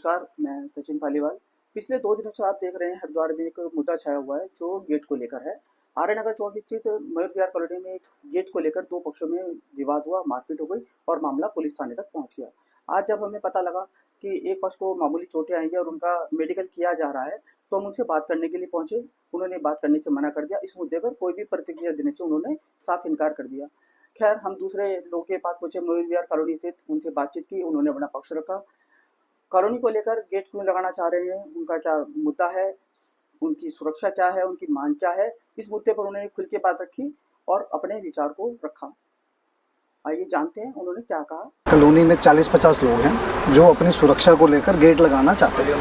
नमस्कार, मैं सचिन पालीवाल। पिछले 2 दिनों से आप देख रहे हैं हरिद्वार में एक मुद्दा छाया हुआ है जो गेट को लेकर है। आर्य नगर चौक स्थित मयूर विहार कॉलोनी में एक गेट को लेकर 2 पक्षों में विवाद हुआ, मारपीट हो गई और मामला पुलिस थाने तक पहुंच गया। आज जब हमें पता लगा कि एक पक्ष को मामूली चोटें आई हैं और उनका मेडिकल किया जा रहा है, तो हम उनसे बात करने के लिए पहुंचे। उन्होंने बात करने से मना कर दिया। इस मुद्दे पर कोई भी प्रतिक्रिया देने से उन्होंने साफ इनकार कर दिया। खैर, हम दूसरे लोगों के पास पहुंचे, मयूर विहार कॉलोनी स्थित, उनसे बातचीत की। उन्होंने अपना पक्ष रखा। कॉलोनी को लेकर गेट क्यों लगाना चाह रहे हैं, उनका क्या मुद्दा है, उनकी सुरक्षा क्या है, उनकी मांग क्या है, इस मुद्दे पर उन्होंने खुल के बात रखी और अपने विचार को रखा। आइए जानते हैं उन्होंने क्या कहा। कॉलोनी में 40-50 लोग हैं जो अपनी सुरक्षा को लेकर गेट लगाना चाहते हैं,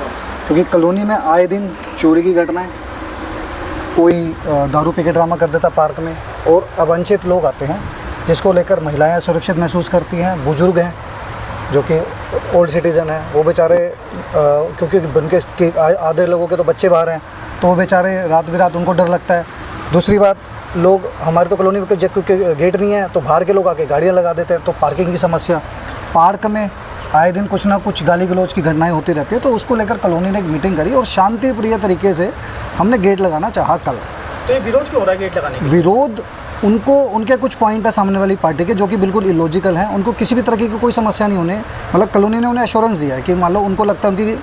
क्योंकि कॉलोनी में आए दिन चोरी की घटनाएं, कोई दारू पी के ड्रामा कर देता पार्क में, और अवांछित लोग आते हैं जिसको लेकर महिलाएं सुरक्षित महसूस करती हैं। बुजुर्ग हैं जो कि ओल्ड सिटीज़न हैं, वो बेचारे क्योंकि उनके आधे लोगों के तो बच्चे बाहर हैं, तो वो बेचारे रात बिरात उनको डर लगता है। दूसरी बात, लोग हमारे तो कॉलोनी में क्योंकि गेट नहीं है तो बाहर के लोग आके गाड़ियाँ लगा देते हैं, तो पार्किंग की समस्या। पार्क में आए दिन कुछ ना कुछ गाली गलौज की घटनाएं होती रहती है, तो उसको लेकर कॉलोनी ने एक मीटिंग करी और शांतिप्रिय तरीके से हमने गेट लगाना चाहा कल। तो ये विरोध क्यों हो रहा है गेट लगाने का? विरोध उनके कुछ पॉइंट है सामने वाली पार्टी के जो कि बिल्कुल इलॉजिकल हैं। उनको किसी भी तरह की कोई समस्या नहीं होने, मतलब कॉलोनी ने उन्हें एश्योरेंस दिया है कि मान लो उनको लगता है उनकी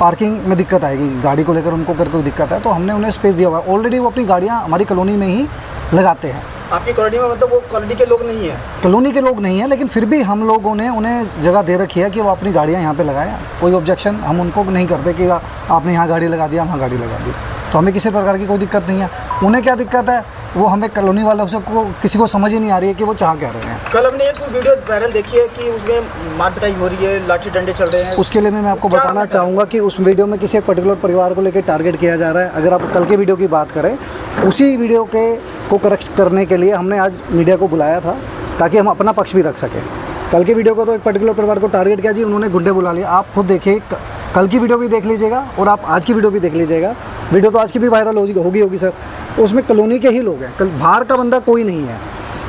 पार्किंग में दिक्कत आएगी, गाड़ी को लेकर उनको कोई दिक्कत है, तो हमने उन्हें स्पेस दिया हुआ है। ऑलरेडी वो अपनी गाड़ियाँ हमारी कॉलोनी में ही लगाते हैं। आपकी कॉलोनी में मतलब वो कॉलोनी के लोग नहीं हैं? कॉलोनी के लोग नहीं हैं, लेकिन फिर भी हम लोगों ने उन्हें जगह दे रखी है कि वो अपनी गाड़ियाँ यहाँ पे लगाएं। कोई ऑब्जेक्शन हम उनको नहीं करते कि आपने यहाँ गाड़ी लगा दिया, वहाँ गाड़ी लगा दी, तो हमें किसी प्रकार की कोई दिक्कत नहीं है। उन्हें क्या दिक्कत है वो हमें कॉलोनी वालों से किसी को समझ ही नहीं आ रही है कि वो चाह क्या रहे हैं। कल हमने एक वीडियो वायरल देखी है कि उसमें मार पिटाई हो रही है, लाठी डंडे चल रहे हैं। उसके लिए मैं आपको बताना चाहूँगा कि उस वीडियो में किसी एक पर्टिकुलर परिवार को लेकर टारगेट किया जा रहा है। अगर आप कल के वीडियो की बात करें, उसी वीडियो को करेक्ट करने के लिए हमने आज मीडिया को बुलाया था ताकि हम अपना पक्ष भी रख सकें। कल के वीडियो को तो एक पर्टिकुलर परिवार को टारगेट किया जी, उन्होंने गुंडे बुला लिया। आप खुद देखिए, कल की वीडियो भी देख लीजिएगा और आप आज की वीडियो भी देख लीजिएगा। वीडियो तो आज की भी वायरल होगी सर। तो उसमें कॉलोनी के ही लोग हैं, बाहर का बंदा कोई नहीं है,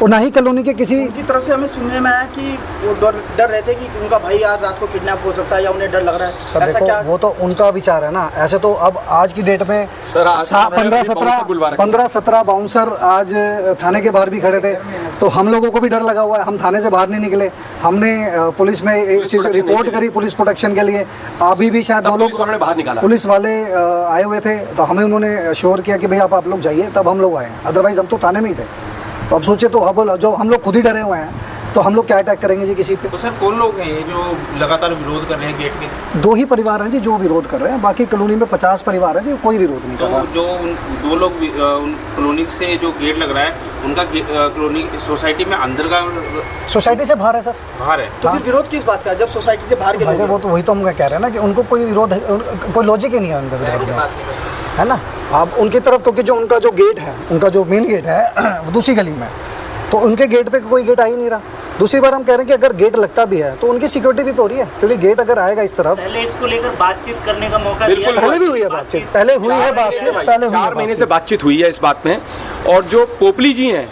और ना ही कॉलोनी के किसी की तरफ से हमें सुनने में आया कि वो डर रहते कि उनका भाई यार रात को किडनैप हो सकता है या उन्हें डर लग रहा है। सर देखो, क्या? वो तो उनका विचार है ना। ऐसे तो अब आज की डेट में 15-17 बाउंसर आज थाने के बाहर भी खड़े थे, तो हम लोगों को भी डर लगा हुआ है। हम थाने से बाहर नहीं निकले। हमने पुलिस में एक चीज़ रिपोर्ट करी पुलिस प्रोटेक्शन के लिए। अभी भी शायद 2 लोग पुलिस वाले आए हुए थे, तो हमें उन्होंने श्योर किया कि भाई आप लोग जाइए, तब हम लोग आए। अदरवाइज़ हम तो थाने में ही थे। अब सोचे तो अब जो हम लोग खुद ही डरे हुए हैं, तो हम लोग क्या अटैक करेंगे जी किसी पे? तो सर कौन लोग हैं ये जो लगातार विरोध कर रहे हैं गेट के? 2 ही परिवार हैं जी जो विरोध कर रहे हैं, बाकी कॉलोनी में 50 परिवार हैं जी कोई विरोध नहीं कर रहा। जो 2 लोग कॉलोनी से जो गेट लग रहा है, उनका कॉलोनी सोसाइटी में अंदर का, सोसाइटी से बाहर है सर, बाहर है। तो फिर विरोध किस बात का है जब सोसाइटी से बाहर के लोग? वो तो वही तो हम कह रहे हैं ना कि उनको कोई विरोध, कोई लॉजिक ही नहीं है उनका विरोध में, है ना। आप उनकी तरफ, क्योंकि जो उनका जो गेट है, उनका जो मेन गेट है वो दूसरी गली में, तो उनके गेट पे कोई गेट आ ही नहीं रहा। दूसरी बार हम कह रहे हैं कि अगर गेट लगता भी है तो उनकी सिक्योरिटी भी तो हो रही है, क्योंकि गेट अगर आएगा इस तरफ। पहले इसको लेकर बातचीत करने का मौका बिल्कुल पहले भी हुई है बातचीत, पहले हुई है बातचीत, पहले 4 महीने से बातचीत हुई है इस बात में। और जो पोपली जी हैं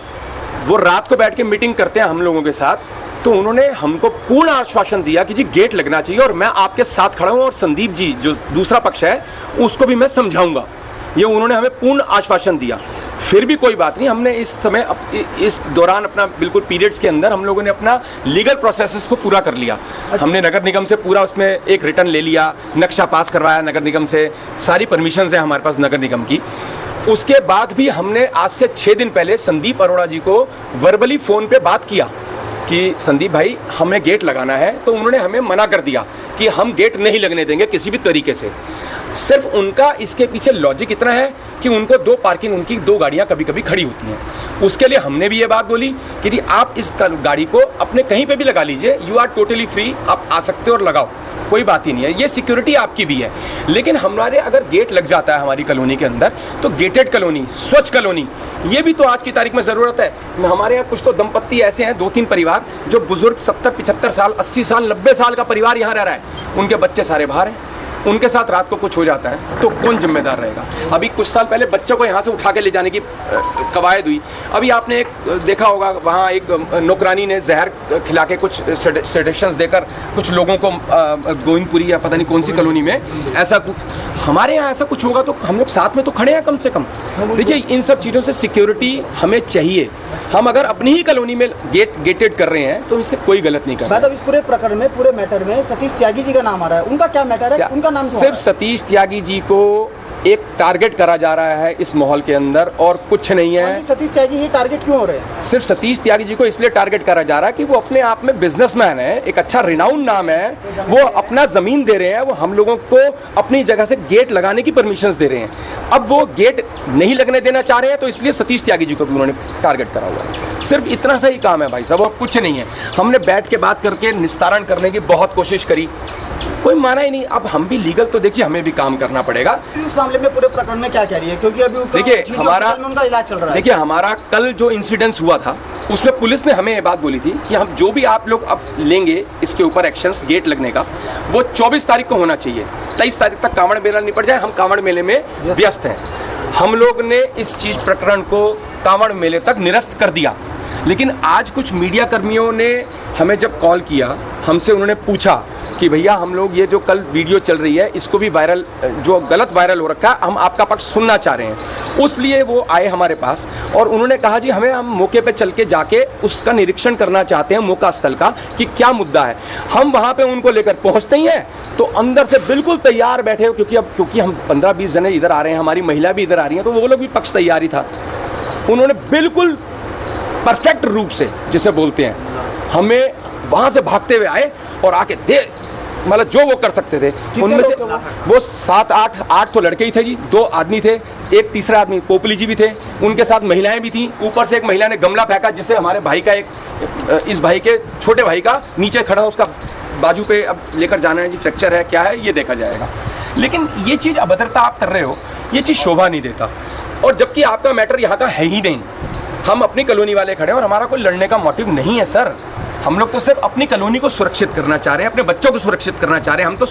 वो रात को बैठ के मीटिंग करते हैं हम लोगों के साथ, तो उन्होंने हमको पूर्ण आश्वासन दिया कि जी गेट लगना चाहिए और मैं आपके साथ खड़ा हूँ, और संदीप जी जो दूसरा पक्ष है उसको भी मैं समझाऊंगा। ये उन्होंने हमें पूर्ण आश्वासन दिया। फिर भी कोई बात नहीं, हमने इस समय इस दौरान अपना बिल्कुल पीरियड्स के अंदर हम लोगों ने अपना लीगल प्रोसेसेस को पूरा कर लिया। हमने नगर निगम से पूरा उसमें एक रिटर्न ले लिया, नक्शा पास करवाया नगर निगम से, सारी परमिशंस है हमारे पास नगर निगम की। उसके बाद भी हमने आज से 6 दिन पहले संदीप अरोड़ा जी को वर्बली फ़ोन पे बात किया कि संदीप भाई हमें गेट लगाना है, तो उन्होंने हमें मना कर दिया कि हम गेट नहीं लगने देंगे किसी भी तरीके से। सिर्फ उनका इसके पीछे लॉजिक इतना है कि उनको 2 पार्किंग, उनकी 2 गाड़ियाँ कभी कभी खड़ी होती हैं। उसके लिए हमने भी ये बात बोली कि आप इस गाड़ी को अपने कहीं पे भी लगा लीजिए, यू आर टोटली फ्री, आप आ सकते हो और लगाओ, कोई बात ही नहीं है, ये सिक्योरिटी आपकी भी है। लेकिन हमारे अगर गेट लग जाता है हमारी कॉलोनी के अंदर, तो गेटेड कॉलोनी, स्वच्छ कॉलोनी, ये भी तो आज की तारीख में ज़रूरत है। हमारे यहाँ कुछ तो दंपत्ति ऐसे हैं, 2-3 परिवार जो बुजुर्ग 70-75 साल, 80 साल, 90 साल का परिवार यहाँ रह रहा है, उनके बच्चे सारे बाहर हैं। उनके साथ रात को कुछ हो जाता है तो कौन जिम्मेदार रहेगा। अभी कुछ साल पहले बच्चों को यहाँ से उठा के ले जाने की कवायद हुई। अभी आपने एक देखा होगा, वहाँ एक नौकरानी ने जहर खिला के कुछ सजेशंस देकर कुछ लोगों को गोविंदपुरी या पता नहीं कौन सी कॉलोनी में ऐसा हमारे यहाँ ऐसा कुछ होगा तो हम लोग साथ में तो खड़े हैं कम से कम। देखिए, इन सब चीज़ों से सिक्योरिटी हमें चाहिए। हम अगर अपनी ही कॉलोनी में गेटेड कर रहे हैं तो इससे कोई गलत नहीं कर रहे। मतलब इस पूरे प्रकरण में, पूरे मैटर में सतीश त्यागी जी का नाम आ रहा है। उनका क्या मैटर है? उनका नाम सिर्फ सतीश त्यागी जी को एक टारगेट करा जा रहा है इस माहौल के अंदर और कुछ नहीं है। सतीश त्यागी ही टारगेट क्यों हो रहे हैं? सिर्फ सतीश त्यागी जी को इसलिए टारगेट करा जा रहा है कि वो अपने आप में बिजनेसमैन है, एक अच्छा रिनाउंड नाम है, वो अपना जमीन दे रहे हैं, वो हम लोगों को अपनी जगह से गेट लगाने की परमिशंस दे रहे हैं। अब वो गेट नहीं लगने देना चाह रहे हैं तो इसलिए सतीश त्यागी जी को भी उन्होंने टारगेट करा हुआ है। सिर्फ इतना सा ही काम है भाई साहब, और कुछ नहीं है। हमने बैठ के बात करके निस्तारण करने की बहुत कोशिश करी, कोई माना ही नहीं। अब हम भी लीगल तो देखिए हमें भी काम करना पड़ेगा। इस मामले में पूरे प्रकरण में क्या कह रही है? क्योंकि अभी देखिए हमारा उनका इलाज चल रहा है। देखिए हमारा कल जो इंसिडेंस हुआ था उसमें पुलिस ने हमें ये बात बोली थी कि हम जो भी आप लोग अब लेंगे इसके ऊपर एक्शंस गेट लगने का, वो 24 तारीख को होना चाहिए। 23 तारीख तक कांवड़ मेला निपट जाए, हम कांवड़ मेले में व्यस्त हैं। हम लोग ने इस चीज प्रकरण को कांवड़ मेले तक निरस्त कर दिया। लेकिन आज कुछ मीडिया कर्मियों ने हमें जब कॉल किया, हमसे उन्होंने पूछा कि भैया हम लोग ये जो कल वीडियो चल रही है इसको भी वायरल, जो गलत वायरल हो रखा है, हम आपका पक्ष सुनना चाह रहे हैं। उसलिए वो आए हमारे पास और उन्होंने कहा जी हम मौके पे चल के जाके उसका निरीक्षण करना चाहते हैं, मौका स्थल का, कि क्या मुद्दा है। हम वहाँ पे उनको लेकर पहुँचते ही हैं तो अंदर से बिल्कुल तैयार बैठे हो, क्योंकि हम 15-20 जने इधर आ रहे हैं, हमारी महिला भी इधर आ रही हैं, तो वो लोग भी पक्ष तैयारी था। उन्होंने बिल्कुल परफेक्ट रूप से, जिसे बोलते हैं, हमें वहाँ से भागते हुए आए और आके मतलब जो वो कर सकते थे। उनमें से वो 7-8 तो लड़के ही थे जी, 2 आदमी थे, एक तीसरा आदमी पोपली जी भी थे, उनके साथ महिलाएं भी थी। ऊपर से एक महिला ने गमला फेंका जिससे हमारे भाई का इस भाई के छोटे भाई का नीचे खड़ा, उसका बाजू पे अब लेकर जाना है जी, फ्रैक्चर है क्या है ये देखा जाएगा। लेकिन ये चीज़ अभद्रता आप कर रहे हो, ये चीज़ शोभा नहीं देता। और जबकि आपका मैटर यहाँ का है ही नहीं, हम अपनी कॉलोनी वाले खड़े हैं और हमारा कोई लड़ने का मोटिव नहीं है सर। हम लोग तो सिर्फ अपनी कॉलोनी को सुरक्षित करना चाह रहे हैं, अपने बच्चों को सुरक्षित करना चाह रहे हैं। हम तो